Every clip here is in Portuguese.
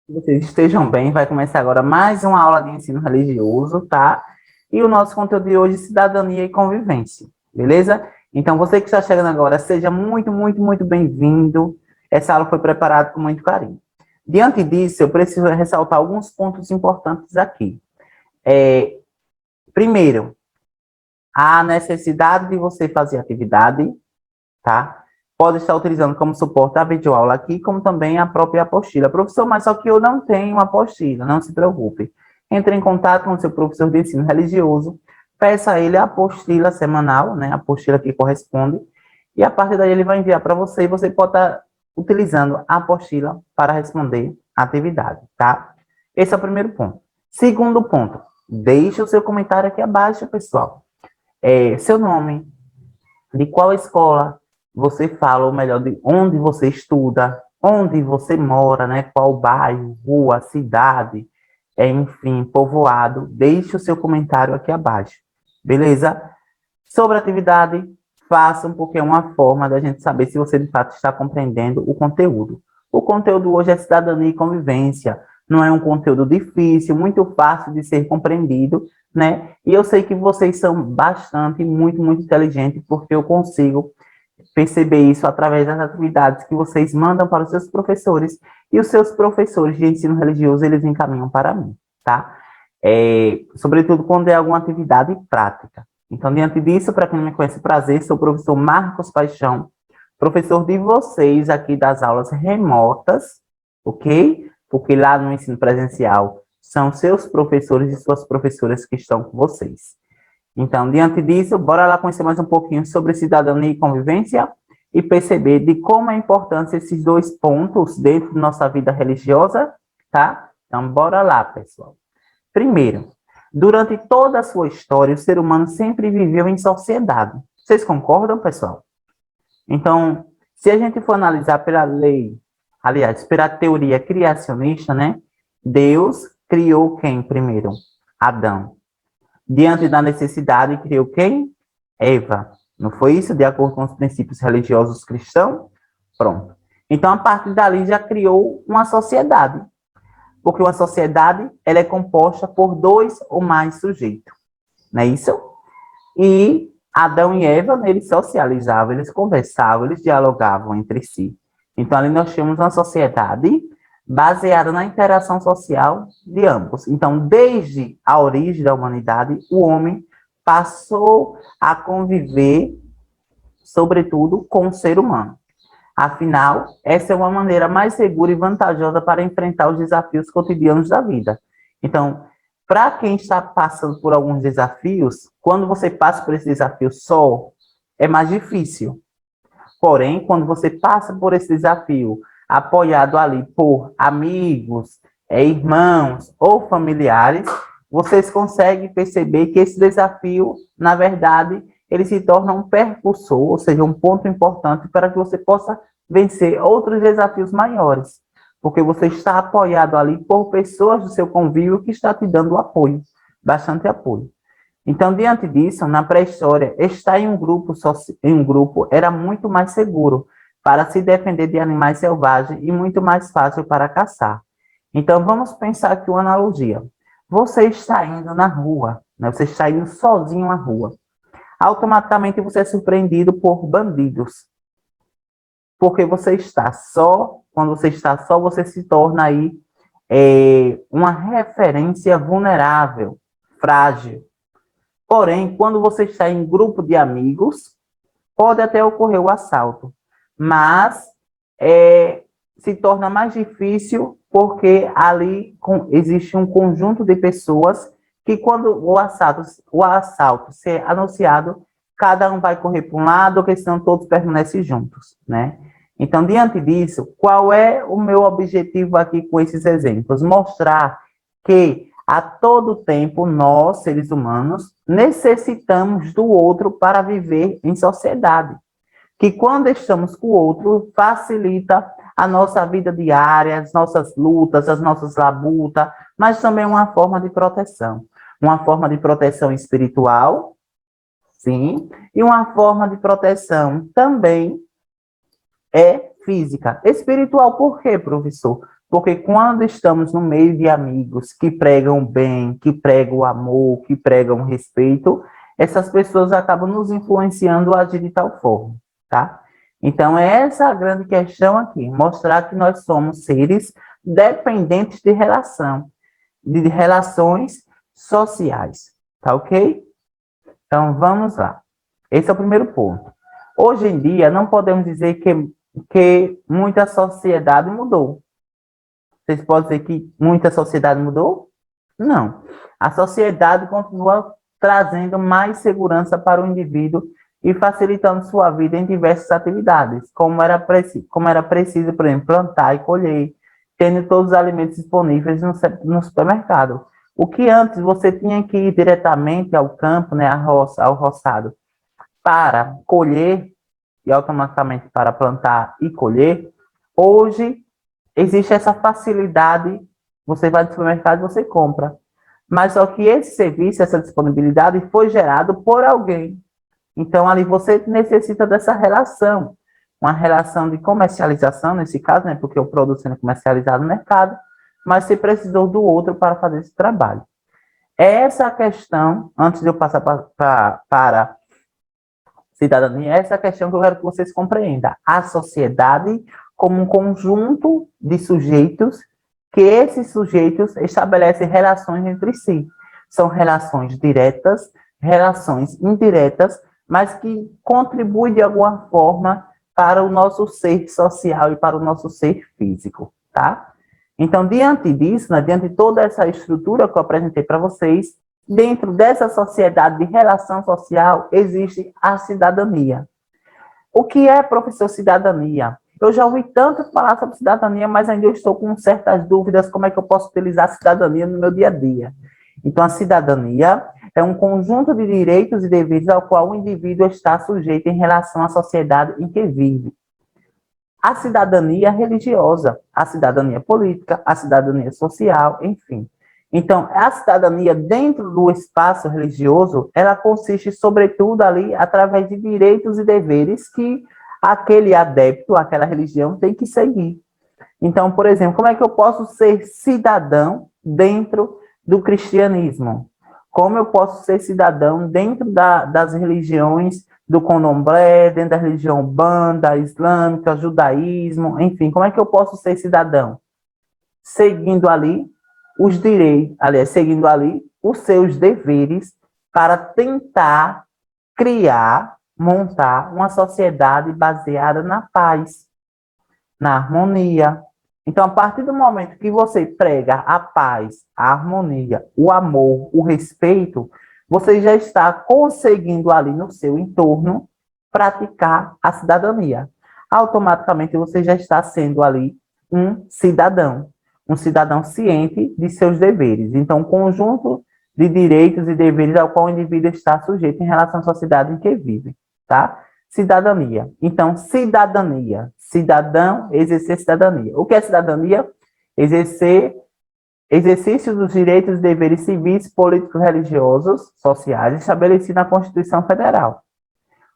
Que vocês estejam bem. Vai começar agora mais uma aula de ensino religioso, tá? E o nosso conteúdo de hoje é cidadania e convivência, beleza? Então, você que está chegando agora, seja muito, muito, muito bem-vindo. Essa aula foi preparada com muito carinho. Diante disso, eu preciso ressaltar alguns pontos importantes aqui. Primeiro, a necessidade de você fazer atividade, tá? Pode estar utilizando como suporte a videoaula aqui, como também a própria apostila. Professor, mas só que eu não tenho apostila, não se preocupe. Entre em contato com o seu professor de ensino religioso, peça a ele a apostila semanal, né, a apostila que corresponde, e a partir daí ele vai enviar para você, e você pode estar utilizando a apostila para responder a atividade, tá? Esse é o primeiro ponto. Segundo ponto, deixe o seu comentário aqui abaixo, pessoal. Seu nome, de qual escola você fala, ou melhor, de onde você estuda, onde você mora, né? Qual bairro, rua, cidade, enfim, povoado. Deixe o seu comentário aqui abaixo, beleza? Sobre a atividade, façam, porque é uma forma da gente saber se você de fato está compreendendo o conteúdo. O conteúdo hoje é cidadania e convivência. Não é um conteúdo difícil, muito fácil de ser compreendido, né? E eu sei que vocês são bastante, muito, muito inteligentes, porque eu consigo perceber isso através das atividades que vocês mandam para os seus professores e os seus professores de ensino religioso, eles encaminham para mim, tá? Sobretudo quando é alguma atividade prática. Então, diante disso, para quem não me conhece, prazer, sou o professor Marcos Paixão, professor de vocês aqui das aulas remotas, ok? Porque lá no ensino presencial são seus professores e suas professoras que estão com vocês. Então, diante disso, bora lá conhecer mais um pouquinho sobre cidadania e convivência e perceber de como é importante esses dois pontos dentro da nossa vida religiosa, tá? Então, bora lá, pessoal. Primeiro, durante toda a sua história, o ser humano sempre viveu em sociedade. Vocês concordam, pessoal? Então, se a gente for analisar pela lei, aliás, pela teoria criacionista, né? Deus criou quem primeiro? Adão. Diante da necessidade, criou quem? Eva. Não foi isso? De acordo com os princípios religiosos cristãos? Pronto. Então, a partir dali, já criou uma sociedade. Porque uma sociedade, ela é composta por dois ou mais sujeitos. Não é isso? E Adão e Eva, eles socializavam, eles conversavam, eles dialogavam entre si. Então, ali nós temos uma sociedade baseada na interação social de ambos. Então, desde a origem da humanidade, o homem passou a conviver, sobretudo, com o ser humano. Afinal, essa é uma maneira mais segura e vantajosa para enfrentar os desafios cotidianos da vida. Então, para quem está passando por alguns desafios, quando você passa por esse desafio só, é mais difícil. Porém, quando você passa por esse desafio apoiado ali por amigos, irmãos ou familiares, vocês conseguem perceber que esse desafio, na verdade, ele se torna um percursor, ou seja, um ponto importante para que você possa vencer outros desafios maiores, porque você está apoiado ali por pessoas do seu convívio que está te dando apoio, bastante apoio. Então, diante disso, na pré-história, estar em um grupo era muito mais seguro para se defender de animais selvagens e muito mais fácil para caçar. Então, vamos pensar aqui uma analogia. Você está indo na rua, né? Você está indo sozinho na rua. Automaticamente você é surpreendido por bandidos. Porque você está só, quando você está só, você se torna aí uma referência vulnerável, frágil. Porém, quando você está em grupo de amigos, pode até ocorrer o assalto, mas se torna mais difícil porque ali existe um conjunto de pessoas que quando o assalto ser anunciado, cada um vai correr para um lado, porque senão todos permanecem juntos, né? Então, diante disso, qual é o meu objetivo aqui com esses exemplos? Mostrar que a todo tempo nós, seres humanos, necessitamos do outro para viver em sociedade. Que quando estamos com o outro, facilita a nossa vida diária, as nossas lutas, as nossas labutas, mas também uma forma de proteção. Uma forma de proteção espiritual, sim, e uma forma de proteção também física. Espiritual por quê, professor? Porque quando estamos no meio de amigos que pregam o bem, que pregam o amor, que pregam o respeito, essas pessoas acabam nos influenciando a agir de tal forma, tá? Então, essa é a grande questão aqui, mostrar que nós somos seres dependentes de relação, de relações sociais, tá ok? Então, vamos lá. Esse é o primeiro ponto. Hoje em dia, não podemos dizer que muita sociedade mudou. Vocês podem dizer que muita sociedade mudou? Não. A sociedade continua trazendo mais segurança para o indivíduo e facilitando sua vida em diversas atividades, como era preciso, por exemplo, plantar e colher, tendo todos os alimentos disponíveis no supermercado. O que antes você tinha que ir diretamente ao campo, né, à roça, ao roçado, para colher e automaticamente para plantar e colher, hoje existe essa facilidade, você vai no supermercado e você compra. Mas só que esse serviço, essa disponibilidade foi gerado por alguém. Então, ali você necessita dessa relação, uma relação de comercialização, nesse caso, né, porque o produto sendo comercializado no mercado, mas você precisou do outro para fazer esse trabalho. Essa questão, antes de eu passar para cidadania, essa questão que eu quero que vocês compreendam. A sociedade como um conjunto de sujeitos, que esses sujeitos estabelecem relações entre si. São relações diretas, relações indiretas, mas que contribuem de alguma forma para o nosso ser social e para o nosso ser físico, tá? Então, diante disso, né, diante de toda essa estrutura que eu apresentei para vocês, dentro dessa sociedade de relação social, existe a cidadania. O que é, professor, cidadania? Eu já ouvi tanto falar sobre cidadania, mas ainda estou com certas dúvidas como é que eu posso utilizar a cidadania no meu dia a dia. Então, a cidadania é um conjunto de direitos e deveres ao qual o indivíduo está sujeito em relação à sociedade em que vive. A cidadania religiosa, a cidadania política, a cidadania social, enfim. Então, a cidadania dentro do espaço religioso, ela consiste, sobretudo, ali, através de direitos e deveres que aquele adepto, aquela religião, tem que seguir. Então, por exemplo, como é que eu posso ser cidadão dentro do cristianismo? Como eu posso ser cidadão dentro das religiões do candomblé, dentro da religião umbanda, islâmica, judaísmo, enfim, como é que eu posso ser cidadão? Seguindo ali os direitos, aliás, seguindo ali os seus deveres para tentar criar, montar uma sociedade baseada na paz, na harmonia. Então, a partir do momento que você prega a paz, a harmonia, o amor, o respeito, você já está conseguindo ali no seu entorno praticar a cidadania. Automaticamente você já está sendo ali um cidadão ciente de seus deveres. Então, um conjunto de direitos e deveres ao qual o indivíduo está sujeito em relação à sociedade em que vive, tá? Cidadania. Então, cidadania. Cidadão, exercer cidadania. O que é cidadania? Exercício dos direitos e deveres civis, políticos, religiosos, sociais, estabelecidos na Constituição Federal.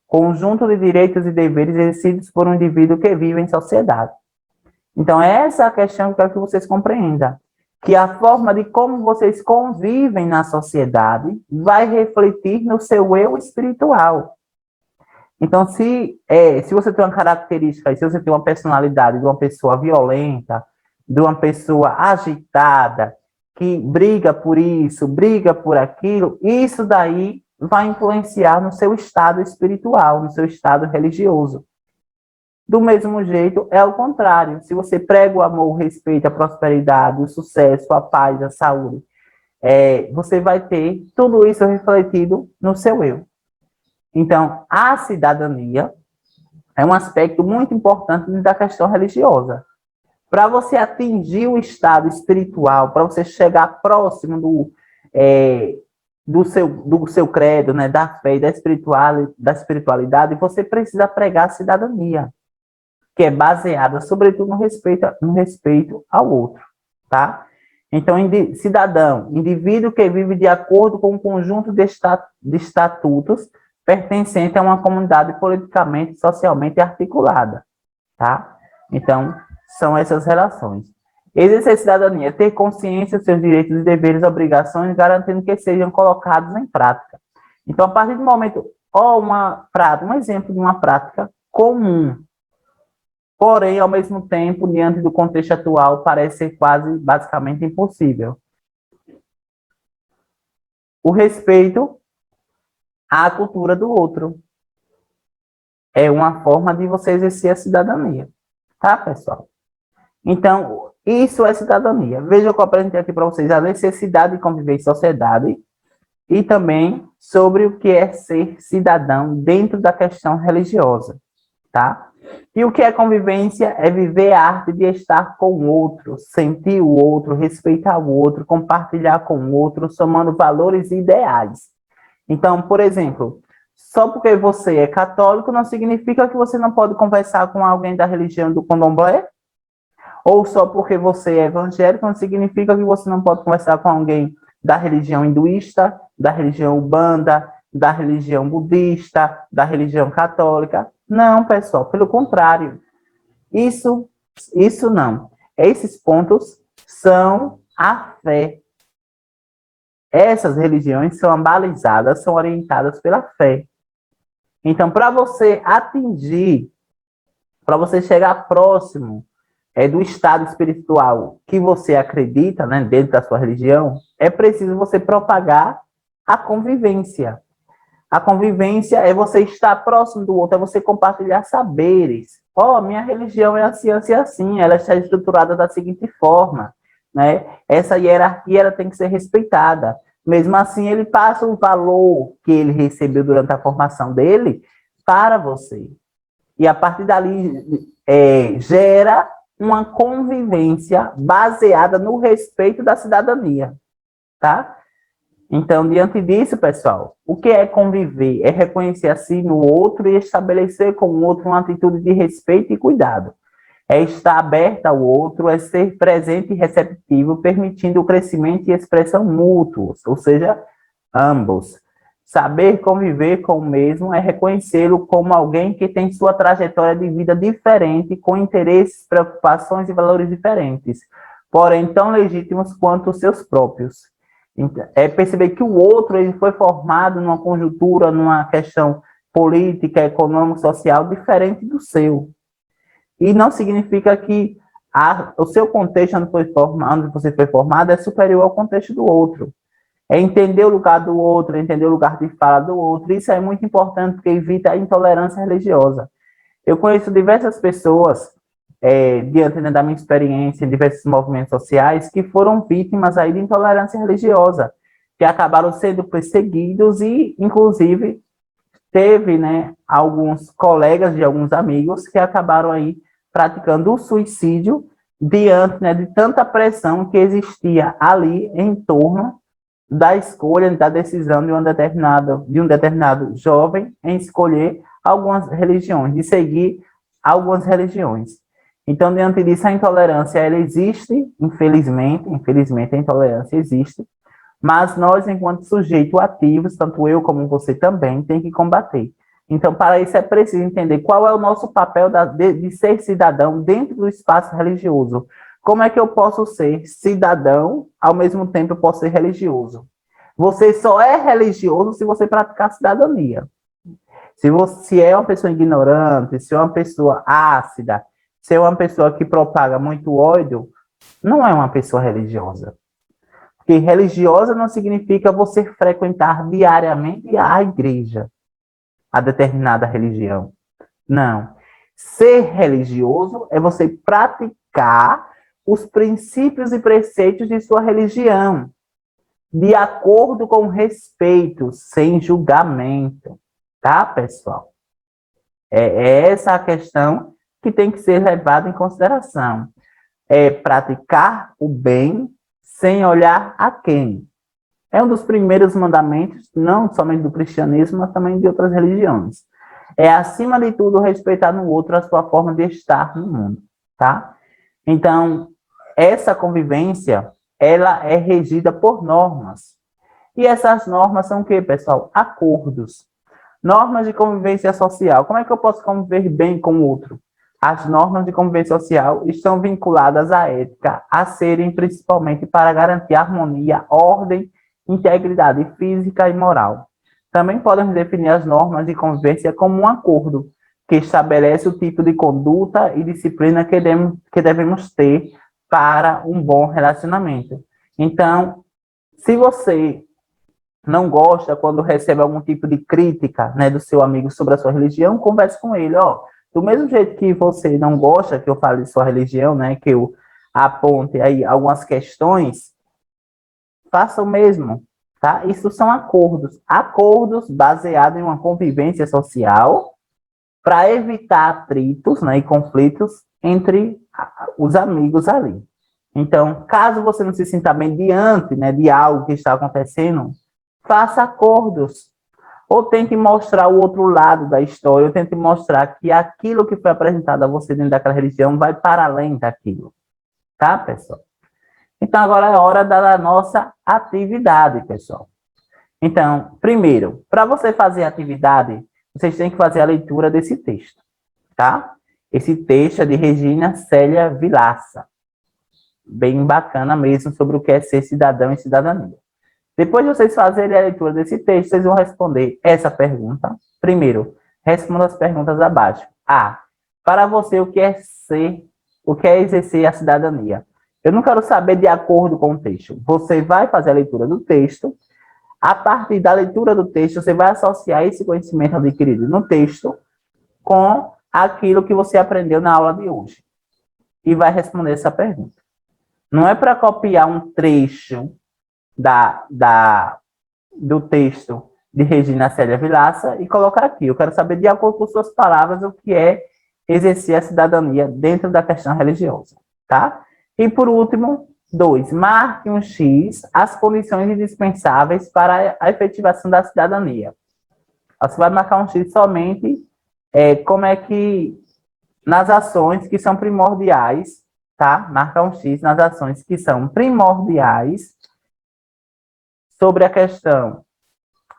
Conjunto de direitos e deveres exercidos por um indivíduo que vive em sociedade. Então, essa é a questão que eu quero que vocês compreendam. Que a forma de como vocês convivem na sociedade vai refletir no seu eu espiritual. Então, se você tem uma característica, se você tem uma personalidade de uma pessoa violenta, de uma pessoa agitada, que briga por isso, briga por aquilo, isso daí vai influenciar no seu estado espiritual, no seu estado religioso. Do mesmo jeito, é o contrário. Se você prega o amor, o respeito, a prosperidade, o sucesso, a paz, a saúde, você vai ter tudo isso refletido no seu eu. Então, a cidadania é um aspecto muito importante da questão religiosa. Para você atingir o estado espiritual, para você chegar próximo do seu credo, né, da fé e da espiritualidade, você precisa pregar a cidadania, que é baseada, sobretudo, no respeito ao outro, tá? Então, cidadão, indivíduo que vive de acordo com um conjunto de estatutos pertencente a uma comunidade politicamente e socialmente articulada, tá? Então, são essas relações. Exercer cidadania, ter consciência dos seus direitos e deveres, obrigações, garantindo que sejam colocados em prática. Então, a partir do momento, um exemplo de uma prática comum, porém, ao mesmo tempo, diante do contexto atual, parece ser quase, basicamente, impossível. O respeito à cultura do outro é uma forma de você exercer a cidadania, tá, pessoal? Então, isso é cidadania. Veja que eu apresentei aqui para vocês a necessidade de conviver em sociedade e também sobre o que é ser cidadão dentro da questão religiosa, tá? E o que é convivência? É viver a arte de estar com o outro, sentir o outro, respeitar o outro, compartilhar com o outro, somando valores e ideais. Então, por exemplo, só porque você é católico não significa que você não pode conversar com alguém da religião do candomblé, ou só porque você é evangélico não significa que você não pode conversar com alguém da religião hinduísta, da religião umbanda, da religião budista, da religião católica. Não, pessoal, pelo contrário. Isso não. Esses pontos são a fé. Essas religiões são balizadas, são orientadas pela fé. Então, para você atingir, para você chegar próximo do estado espiritual que você acredita, né, dentro da sua religião, é preciso você propagar a convivência. A convivência é você estar próximo do outro, é você compartilhar saberes. Minha religião é assim, assim, assim, ela está estruturada da seguinte forma, né? Essa hierarquia ela tem que ser respeitada. Mesmo assim, ele passa o valor que ele recebeu durante a formação dele para você. E a partir dali gera uma convivência baseada no respeito da cidadania, tá? Então, diante disso, pessoal, o que é conviver? É reconhecer a si no outro e estabelecer com o outro uma atitude de respeito e cuidado. É estar aberto ao outro, é ser presente e receptivo, permitindo o crescimento e expressão mútuos, ou seja, ambos. Saber conviver com o mesmo é reconhecê-lo como alguém que tem sua trajetória de vida diferente, com interesses, preocupações e valores diferentes, porém tão legítimos quanto os seus próprios. É perceber que o outro ele foi formado numa conjuntura, numa questão política, econômica, social diferente do seu. E não significa que o seu contexto onde você foi formado é superior ao contexto do outro. É entender o lugar do outro, entender o lugar de fala do outro. Isso é muito importante porque evita a intolerância religiosa. Eu conheço diversas pessoas, diante, né, da minha experiência em diversos movimentos sociais, que foram vítimas aí de intolerância religiosa, que acabaram sendo perseguidos e, inclusive, teve, né, alguns colegas de alguns amigos que acabaram aí praticando o suicídio diante, né, de tanta pressão que existia ali em torno da escolha, da decisão de um determinado jovem em escolher algumas religiões, de seguir algumas religiões. Então, diante disso, a intolerância, ela existe, infelizmente a intolerância existe, mas nós, enquanto sujeitos ativos, tanto eu como você também, tem que combater. Então, para isso é preciso entender qual é o nosso papel de ser cidadão dentro do espaço religioso. Como é que eu posso ser cidadão, ao mesmo tempo eu posso ser religioso? Você só é religioso se você praticar cidadania. Se você é uma pessoa ignorante, se é uma pessoa ácida, se é uma pessoa que propaga muito ódio, não é uma pessoa religiosa. Porque religiosa não significa você frequentar diariamente a igreja, a determinada religião. Não. Ser religioso é você praticar os princípios e preceitos de sua religião, de acordo com respeito, sem julgamento. Tá, pessoal? É essa a questão que tem que ser levada em consideração. É praticar o bem sem olhar a quem. É um dos primeiros mandamentos, não somente do cristianismo, mas também de outras religiões. É, acima de tudo, respeitar no outro a sua forma de estar no mundo, tá? Então, essa convivência, ela é regida por normas. E essas normas são o quê, pessoal? Acordos. Normas de convivência social. Como é que eu posso conviver bem com o outro? As normas de convivência social estão vinculadas à ética, a serem principalmente para garantir harmonia, ordem, integridade física e moral. Também podemos definir as normas de convivência como um acordo, que estabelece o tipo de conduta e disciplina que devemos ter para um bom relacionamento. Então, se você não gosta quando recebe algum tipo de crítica, né, do seu amigo sobre a sua religião, converse com ele, ó. Do mesmo jeito que você não gosta que eu fale de sua religião, né, que eu aponte aí algumas questões, faça o mesmo, tá? Isso são acordos. Acordos baseados em uma convivência social para evitar atritos, né, e conflitos entre os amigos ali. Então, caso você não se sinta bem diante, né, de algo que está acontecendo, faça acordos. Ou tente mostrar o outro lado da história, ou tente mostrar que aquilo que foi apresentado a você dentro daquela religião vai para além daquilo. Tá, pessoal? Então, agora é hora da nossa atividade, pessoal. Então, primeiro, para você fazer a atividade, vocês têm que fazer a leitura desse texto, tá? Esse texto é de Regina Célia Vilaça. Bem bacana mesmo sobre o que é ser cidadão e cidadania. Depois de vocês fazerem a leitura desse texto, vocês vão responder essa pergunta. Primeiro, responda as perguntas abaixo. A. Para você, o que é exercer a cidadania? Eu não quero saber de acordo com o texto. Você vai fazer a leitura do texto. A partir da leitura do texto, você vai associar esse conhecimento adquirido no texto com aquilo que você aprendeu na aula de hoje. E vai responder essa pergunta. Não é para copiar um trecho do texto de Regina Célia Vilaça e colocar aqui. Eu quero saber, de acordo com suas palavras, o que é exercer a cidadania dentro da questão religiosa, tá? E, por último, 2. Marque um X as condições indispensáveis para a efetivação da cidadania. Você vai marcar um X somente como é que nas ações que são primordiais, tá? Marcar um X nas ações que são primordiais sobre a questão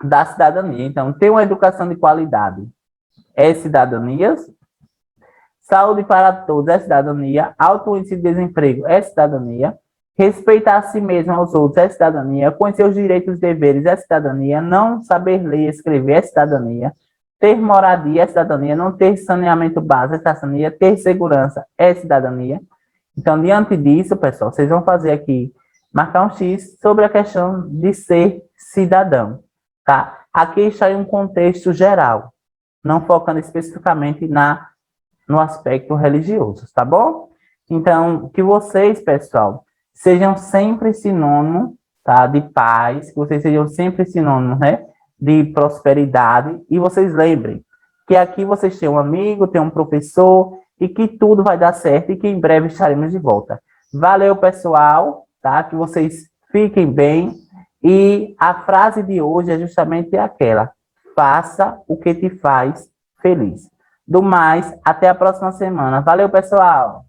da cidadania. Então, ter uma educação de qualidade é cidadania, saúde para todos é cidadania, alto índice de desemprego é cidadania, respeitar a si mesmo aos outros é cidadania, conhecer os direitos e deveres é cidadania, não saber ler e escrever é cidadania, ter moradia é cidadania, não ter saneamento básico é cidadania, ter segurança é cidadania. Então, diante disso, pessoal, vocês vão fazer aqui, marcar um X sobre a questão de ser cidadão, tá? Aqui está em um contexto geral, não focando especificamente no aspecto religioso, tá bom? Então, que vocês, pessoal, sejam sempre sinônimo, tá, de paz, que vocês sejam sempre sinônimo, né, de prosperidade, e vocês lembrem que aqui vocês têm um amigo, têm um professor, e que tudo vai dar certo, e que em breve estaremos de volta. Valeu, pessoal, tá? Que vocês fiquem bem, e a frase de hoje é justamente aquela: faça o que te faz feliz. Do mais, até a próxima semana. Valeu, pessoal!